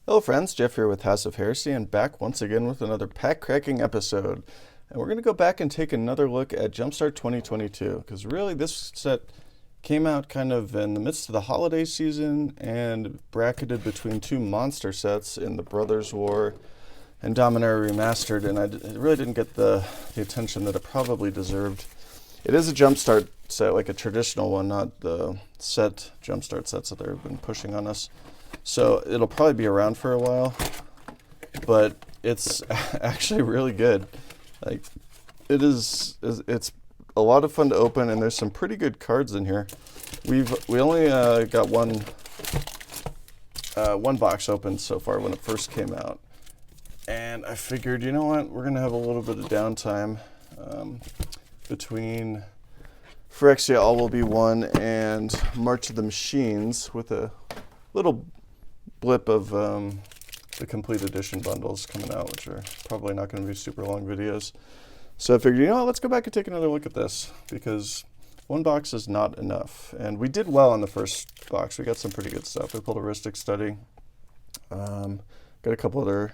Hello friends, Jeff here with House of Heresy and back once again with another pack cracking episode. And we're going to go back and take another look at Jumpstart 2022 because really this set came out kind of in the midst of the holiday season and bracketed between two monster sets in the Brothers War and Dominaria Remastered, and it really didn't get the attention that it probably deserved. It is a Jumpstart set, like a traditional one, not the set Jumpstart sets that they've been pushing on us. So it'll probably be around for a while, but it's actually really good. Like it's a lot of fun to open, and there's some pretty good cards in here. We only got one box opened so far when it first came out, and I figured, you know what, we're gonna have a little bit of downtime between Phyrexia All Will Be One and March of the Machines with a little blip of the complete edition bundles coming out, which are probably not going to be super long videos. So I figured, you know what, let's go back and take another look at this, because one box is not enough. And we did well on the first box. We got some pretty good stuff. We pulled a Ristic Study. Got a couple other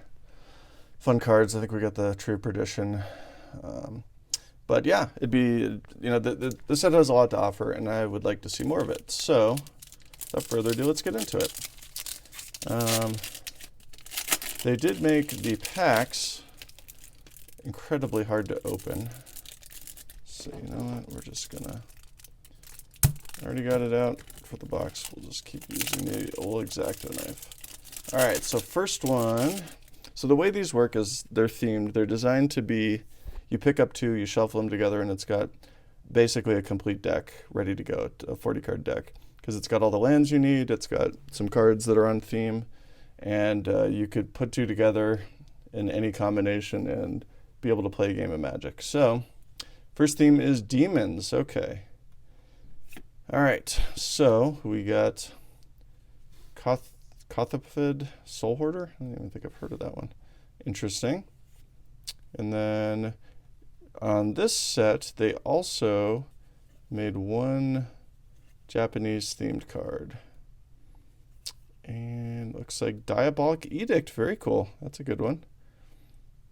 fun cards. I think we got the Tree of Perdition. But yeah, it'd be, you know, the set has a lot to offer, and I would like to see more of it. So without further ado, let's get into it. They did make the packs incredibly hard to open. So you know what, we're just gonna, I already got it out for the box. We'll just keep using the old X-Acto knife. All right, so first one. So the way these work is they're themed. They're designed to be, you pick up two, you shuffle them together, and it's got basically a complete deck ready to go, a 40 card deck. Because it's got all the lands you need, it's got some cards that are on theme, and you could put two together in any combination and be able to play a game of Magic. So, first theme is Demons. Okay. All right, so we got Kothopid Soul Hoarder. I don't even think I've heard of that one. Interesting. And then on this set, they also made one Japanese themed card, and looks like Diabolic Edict. Very cool. That's a good one.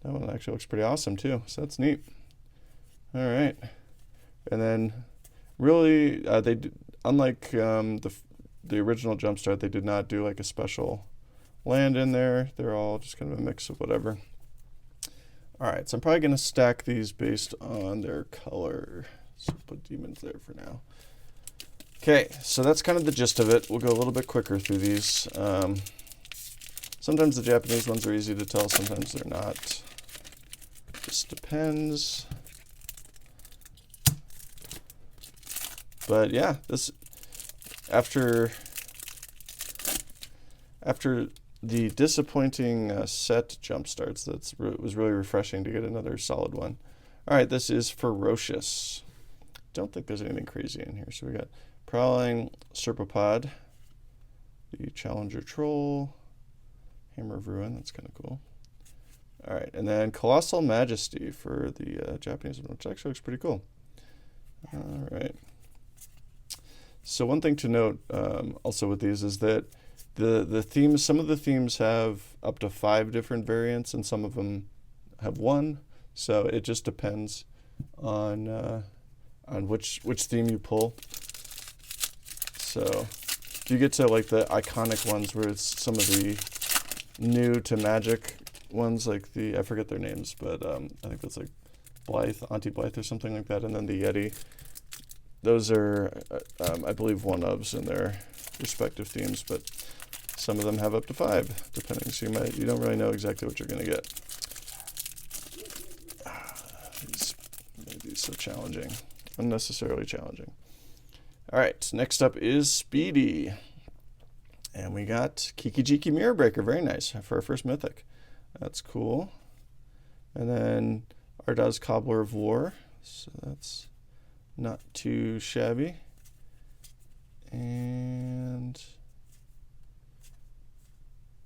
That one actually looks pretty awesome too, so that's neat. All right, and then really unlike the original Jumpstart, they did not do like a special land in there. They're all just kind of a mix of whatever. All right, so I'm probably gonna stack these based on their color, so put Demons there for now. Okay, so that's kind of the gist of it. We'll go a little bit quicker through these. Sometimes the Japanese ones are easy to tell, sometimes they're not. Just depends. But yeah, this after the disappointing set Jumpstarts, it was really refreshing to get another solid one. All right, this is Ferocious. Don't think there's anything crazy in here. So we got Prowling Serpopod, the Challenger Troll, Hammer of Ruin, that's kind of cool. All right, and then Colossal Majesty for the Japanese one, which actually looks pretty cool. All right. So one thing to note also with these is that the themes, some of the themes have up to 5 different variants, and some of them have 1. So it just depends on which theme you pull. So if you get to like the iconic ones where it's some of the new to Magic ones, like I forget their names, but I think that's like Blythe, Auntie Blythe or something like that, and then the Yeti. Those are, I believe, one-ofs in their respective themes, but some of them have up to 5, depending. So you don't really know exactly what you're going to get. These made these so challenging, unnecessarily challenging. All right, next up is Speedy. And we got Kiki-Jiki Mirror Breaker. Very nice for our first Mythic. That's cool. And then Ardaz Cobbler of War. So that's not too shabby. And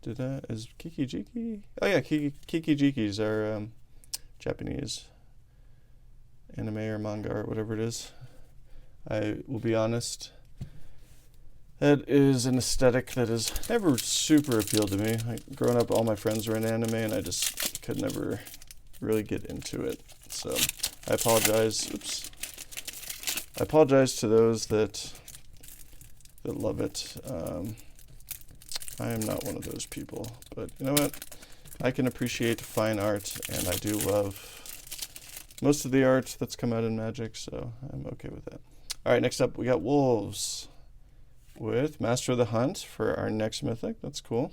is Kiki-Jiki? Oh yeah, Kiki-Jikis are Japanese anime or manga or whatever it is. I will be honest, That is an aesthetic that has never super appealed to me. Growing up, all my friends were in anime, and I just could never really get into it. So I apologize. Oops. I apologize to those that love it. I am not one of those people, but you know what? I can appreciate fine art, and I do love most of the art that's come out in Magic, so I'm okay with that. All right, next up we got Wolves with Master of the Hunt for our next mythic. That's cool.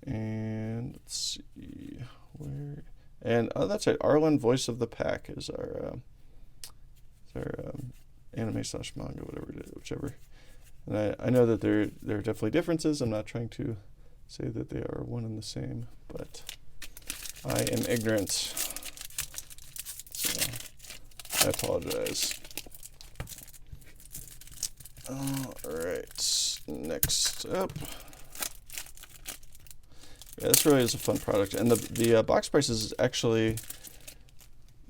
And let's see where. And oh, that's right. Arlen, Voice of the Pack, is our anime/manga, whatever it is, whichever. And I know that there are definitely differences. I'm not trying to say that they are one and the same, but I am ignorant, so I apologize. All right, next up. Yeah, this really is a fun product, and the box prices actually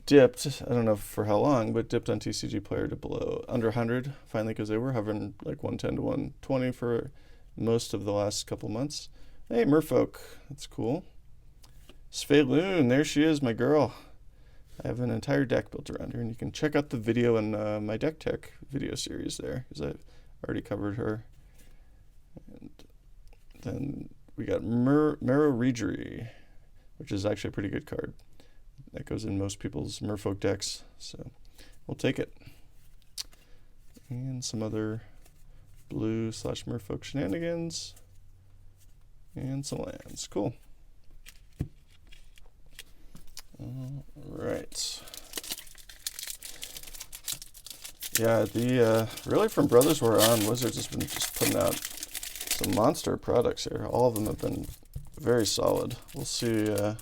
dipped. I don't know for how long, but dipped on TCG Player to below under 100 finally, because they were hovering like 110 to 120 for most of the last couple months. Hey, Merfolk, that's cool. Sveloon, there she is, my girl. I have an entire deck built around her, and you can check out the video in my Deck Tech video series there, because I've already covered her. And then we got Mero Regery, which is actually a pretty good card. That goes in most people's Merfolk decks, so we'll take it. And some other blue/Merfolk shenanigans. And some lands. Cool. All right. Yeah, really from Brothers War on, Wizards has been just putting out some monster products here. All of them have been very solid. We'll see how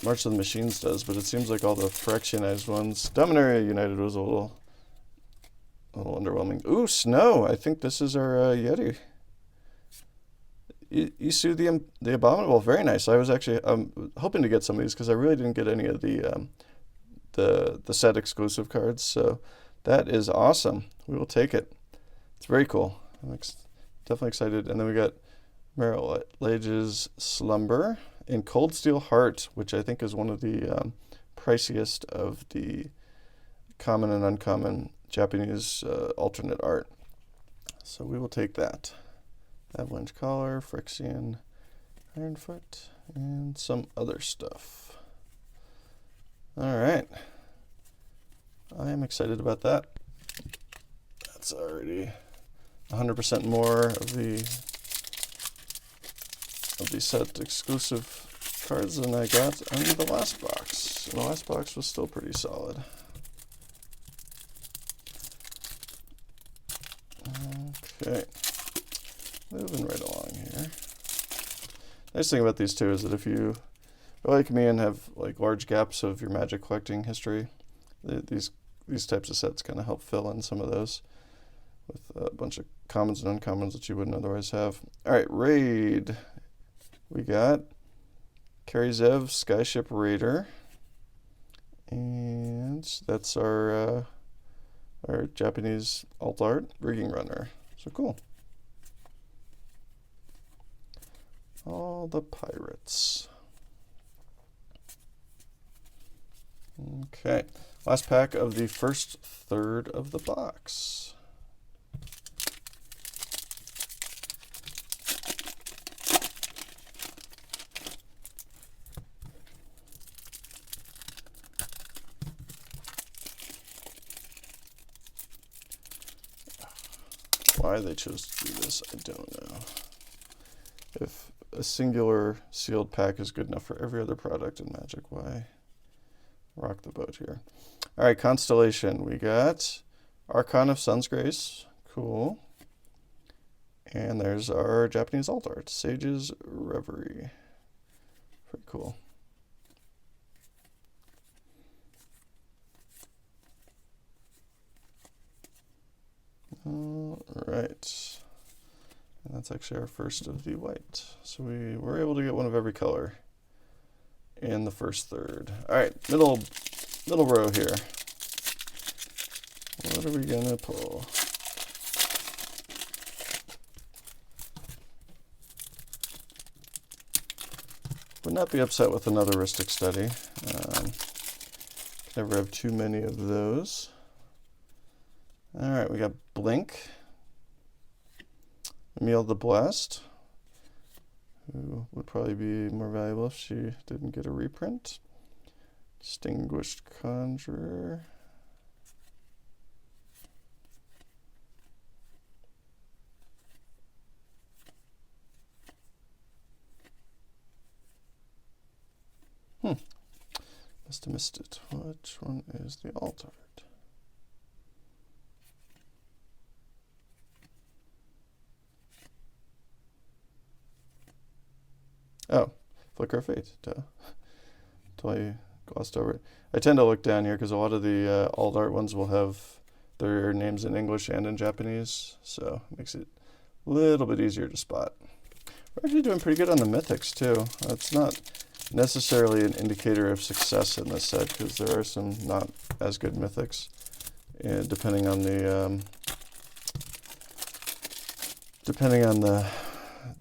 March of the Machines does, but it seems like all the Phyrexianized ones. Dominaria United was a little underwhelming. Ooh, Snow! I think this is our Yeti. Isu the Abominable, very nice. I was actually hoping to get some of these because I really didn't get any of the set exclusive cards, so that is awesome. We will take it. It's very cool. I'm definitely excited. And then we got Merrill Lage's Slumber and Cold Steel Heart, which I think is one of the priciest of the common and uncommon Japanese alternate art. So we will take that. Avalanche Collar, Phyrexian Ironfoot, and some other stuff. All right. I am excited about that. That's already 100% more of the set exclusive cards than I got under the last box. And the last box was still pretty solid. Okay. Moving right along here. Nice thing about these two is that if you are like me and have like large gaps of your Magic collecting history, these types of sets kind of help fill in some of those with a bunch of commons and uncommons that you wouldn't otherwise have. All right, Raid. We got Karizev Skyship Raider, and that's our Japanese alt art Rigging Runner. So cool. All the pirates. Okay, last pack of the first third of the box. Why they chose to do this, I don't know. If a singular sealed pack is good enough for every other product in Magic, why rock the boat here? All right, Constellation. We got Archon of Sun's Grace. Cool. And there's our Japanese alt art, Sage's Reverie. Pretty cool. All right. And that's actually our first of the white. So we were able to get one of every color in the first third. All right, middle row here. What are we gonna pull? Would not be upset with another Ristic Study. Never have too many of those. All right, we got Blink. Emil the Blast, who would probably be more valuable if she didn't get a reprint. Distinguished Conjurer. Must have missed it. Which one is the alt art? Oh, Flicker of Fate. Totally glossed over it. I tend to look down here because a lot of the alt art ones will have their names in English and in Japanese, so it makes it a little bit easier to spot. We're actually doing pretty good on the mythics too. It's not necessarily an indicator of success in this set because there are some not as good mythics, and depending on the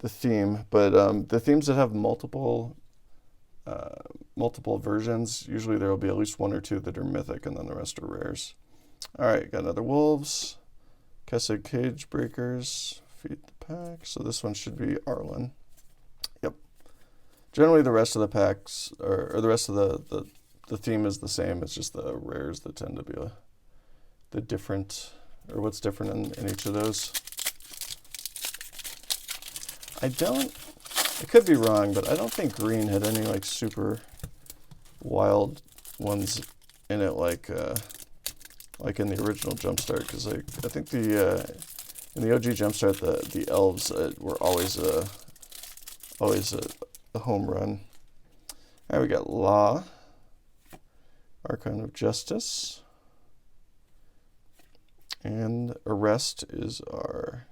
theme. But the themes that have multiple versions, usually there will be at least one or two that are mythic, and then the rest are rares. All right, got another Wolves, Kesed Cage Breakers, Feed the Pack. So this one should be Arlen. Yep. Generally, the rest of the packs, or the rest of the theme is the same. It's just the rares that tend to be the different, or what's different in each of those. I could be wrong, but I don't think green had any like super wild ones in it like in the original Jumpstart, because I think in the OG Jumpstart the elves were always a home run. All right, we got Law, Archon of Justice, and Arrest is our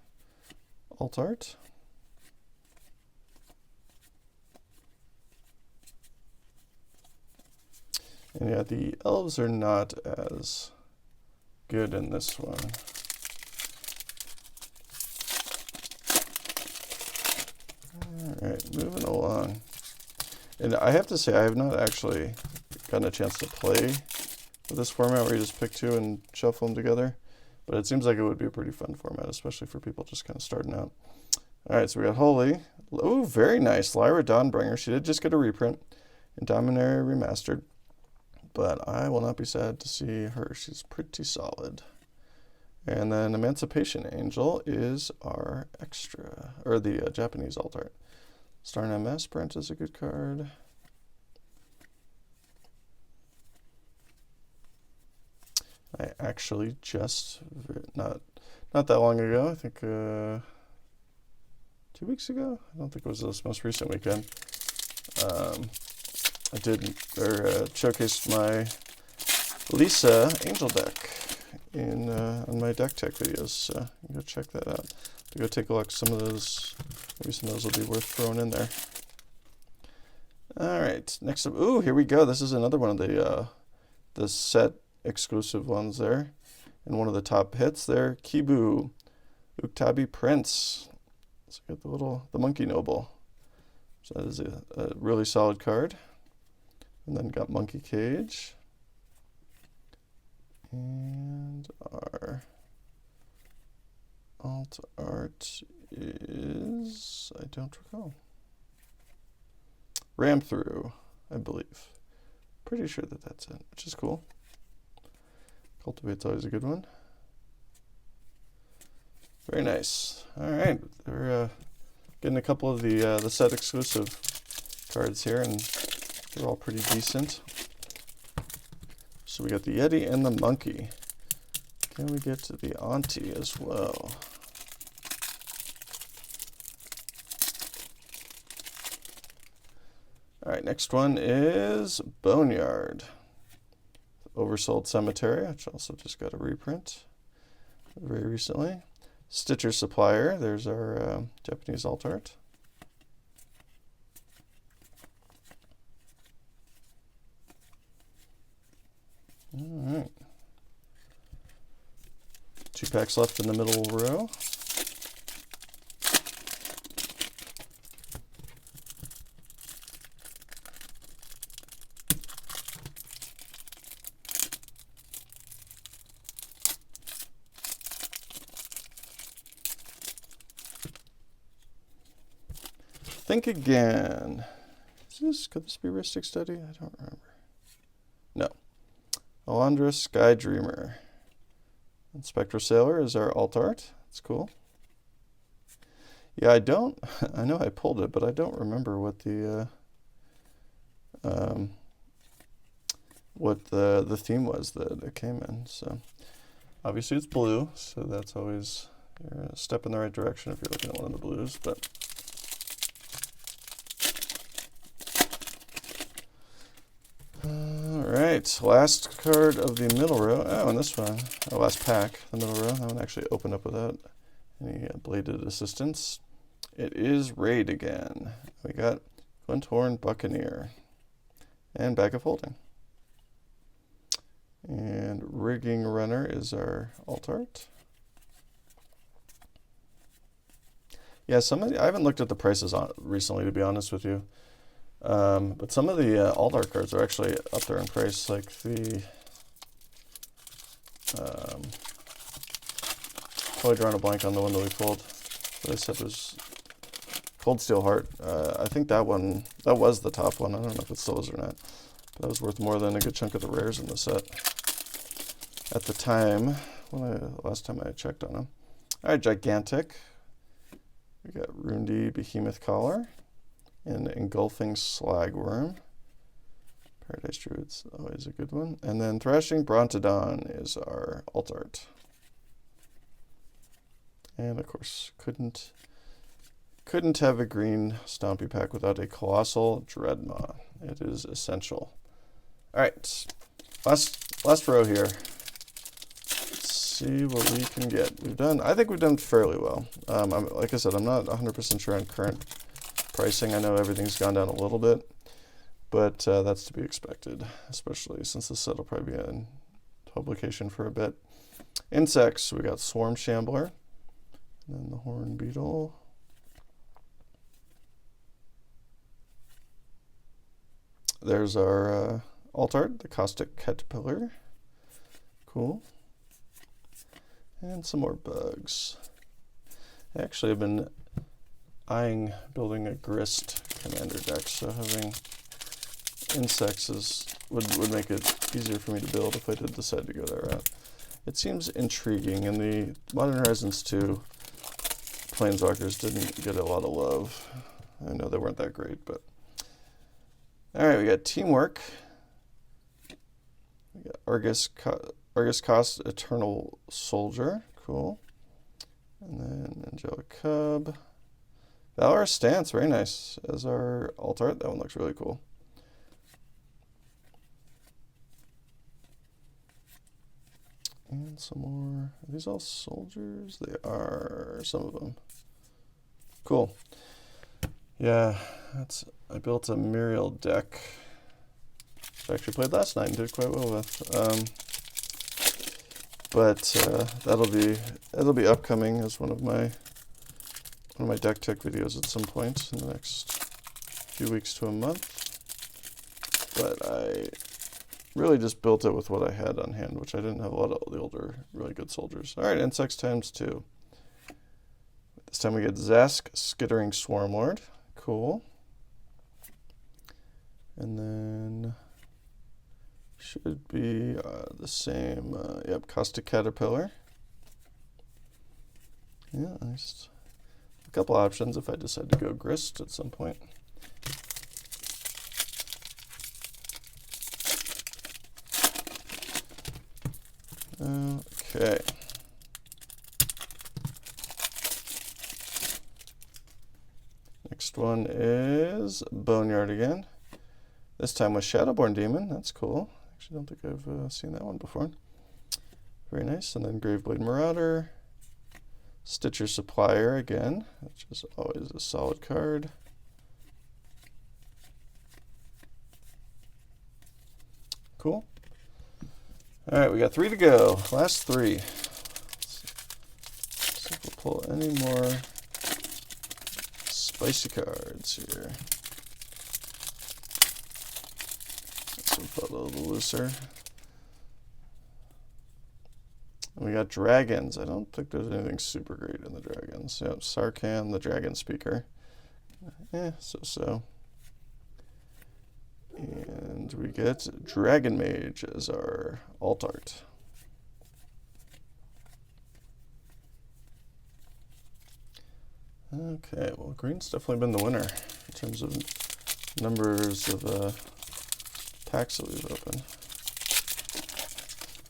alt art. And yeah, the elves are not as good in this one. All right, moving along. And I have to say, I have not actually gotten a chance to play with this format where you just pick two and shuffle them together. But it seems like it would be a pretty fun format, especially for people just kind of starting out. All right, so we got Holy. Oh, very nice. Lyra Dawnbringer. She did just get a reprint in Dominaria Remastered. But I will not be sad to see her. She's pretty solid. And then Emancipation Angel is our extra, or the Japanese alt art. Star MS Brent is a good card. I actually just, not that long ago, I think 2 weeks ago? I don't think it was this most recent weekend. I did showcased my Lisa Angel deck on my deck tech videos, so you can go check that out. To go take a look. Some of those, maybe some of those will be worth throwing in there. All right, next up, ooh, here we go. This is another one of the set exclusive ones there, and one of the top hits there, Kibu, Uktabi Prince. So we got the Monkey Noble. So that is a really solid card. And then got Monkey Cage. And our alt art is, I don't recall. Ram Through, I believe. Pretty sure that's it, which is cool. Cultivate's always a good one. Very nice. All right, we're getting a couple of the set exclusive cards here, and they're all pretty decent. So we got the Yeti and the Monkey. Can we get to the Auntie as well? All right, next one is Boneyard. Oversold Cemetery, which also just got a reprint very recently. Stitcher Supplier, there's our Japanese alt art. All right. 2 packs left in the middle row. Think Again. Could this be Ristic Study? I don't remember. No. Alondra Sky Dreamer. And Spectral Sailor is our alt art. That's cool. Yeah, I know I pulled it, but I don't remember what the theme was that it came in. So obviously it's blue, so that's always a step in the right direction if you're looking at one of the blues. But all right, last card of the middle row. Oh, and this one, last pack, the middle row. That one actually opened up without any bladed assistance. It is Raid again. We got Glenthorn Buccaneer and Bag of Holding. And Rigging Runner is our alt art. Yeah, I haven't looked at the prices recently, to be honest with you. But some of the alt art cards are actually up there in price, like the totally drawing a blank on the one that we pulled. That I said was Cold Steel Heart. I think that was the top one. I don't know if it still is or not. But that was worth more than a good chunk of the rares in the set at the time, last time I checked on them. All right, Gigantic. We got Rundi Behemoth Collar and Engulfing Slagworm. Paradise Druid's always a good one. And then Thrashing Brontodon is our alt art. And of course, couldn't have a green Stompy pack without a Colossal Dreadmaw. It is essential. All right, last row here. Let's see what we can get. I think we've done fairly well. Like I said, I'm not 100% sure on current pricing. I know everything's gone down a little bit, but that's to be expected, especially since this set will probably be in publication for a bit. Insects, we got Swarm Shambler, and then the Horn Beetle. There's our alt art, the Caustic Caterpillar. Cool. And some more bugs. I actually have been eyeing building a Grist commander deck, so having insects would make it easier for me to build if I did decide to go that route. It seems intriguing, and the Modern Horizons 2 Planeswalkers didn't get a lot of love. I know they weren't that great, but all right, we got Teamwork. We got Argus Cost Eternal Soldier, cool. And then Angelic Cub. Valorous Stance, very nice as our alt art. That one looks really cool. And some more. Are these all soldiers? They are, some of them. Cool. Yeah, I built a Muriel deck. I actually played last night and did quite well with. That'll be upcoming as one of my deck tech videos at some point in the next few weeks to a month. But I really just built it with what I had on hand, which I didn't have a lot of the older really good soldiers. All right, Insects ×2. This time we get Zask Skittering Swarmlord. Cool. And then should be the same, yep, Caustic Caterpillar. Yeah, nice. A couple options if I decide to go Grist at some point. Okay. Next one is Boneyard again. This time with Shadowborn Demon. That's cool. Actually, don't think I've seen that one before. Very nice. And then Graveblade Marauder. Stitcher Supplier again, which is always a solid card. Cool. All right, we got 3 to go. Last 3. Let's see if we'll pull any more spicy cards here. This one felt a little looser. And we got dragons. I don't think there's anything super great in the dragons. Yep, Sarkhan, the Dragon Speaker. So. And we get Dragon Mage as our alt art. Okay, well, green's definitely been the winner in terms of numbers of packs that we've opened.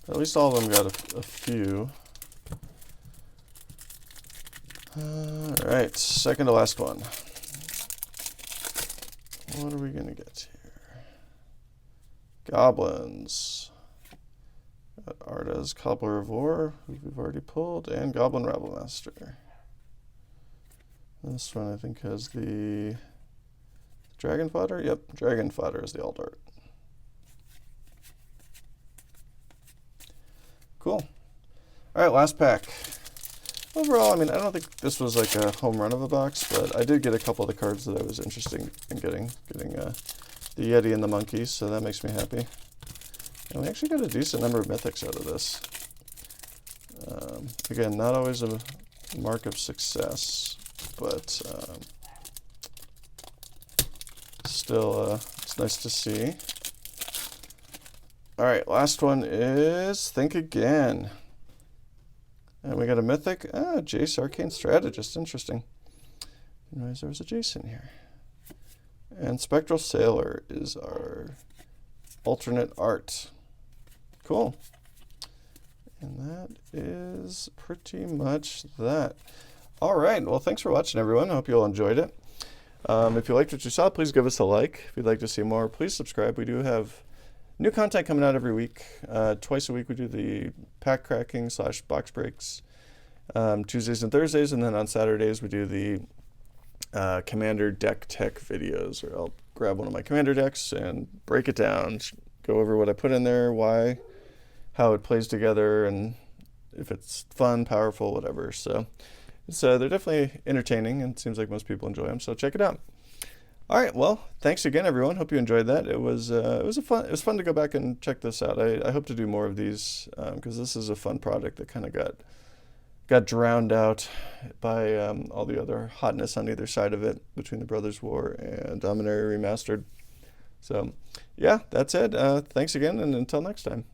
At least all of them got a few. All right, second to last one. What are we gonna get here? Goblins. Got Arda's Cobbler of War, who we've already pulled, and Goblin Rabblemaster. This one I think has the Dragon Fodder. Yep, Dragon Fodder is the alt art. Cool. All right, last pack. Overall, I mean, I don't think this was like a home run of a box, but I did get a couple of the cards that I was interested in getting the Yeti and the Monkey, so that makes me happy. And we actually got a decent number of mythics out of this. Again, not always a mark of success, but still, it's nice to see. All right, last one is Think Again. And we got a mythic. Jace, Arcane Strategist. Interesting. Didn't realize there was a Jace in here. And Spectral Sailor is our alternate art. Cool. And that is pretty much that. All right. Well, thanks for watching, everyone. I hope you all enjoyed it. If you liked what you saw, please give us a like. If you'd like to see more, please subscribe. We do have new content coming out every week. Twice a week we do the pack cracking / box breaks. Tuesdays and Thursdays, and then on Saturdays we do the Commander deck tech videos, where I'll grab one of my Commander decks and break it down, go over what I put in there, why, how it plays together, and if it's fun, powerful, whatever. So they're definitely entertaining, and it seems like most people enjoy them, so check it out. All right, well, thanks again, everyone. Hope you enjoyed that. It was fun to go back and check this out. I hope to do more of these because this is a fun product that kind of got drowned out by all the other hotness on either side of it between the Brothers War and Dominaria Remastered. So, yeah, that's it. Thanks again, and until next time.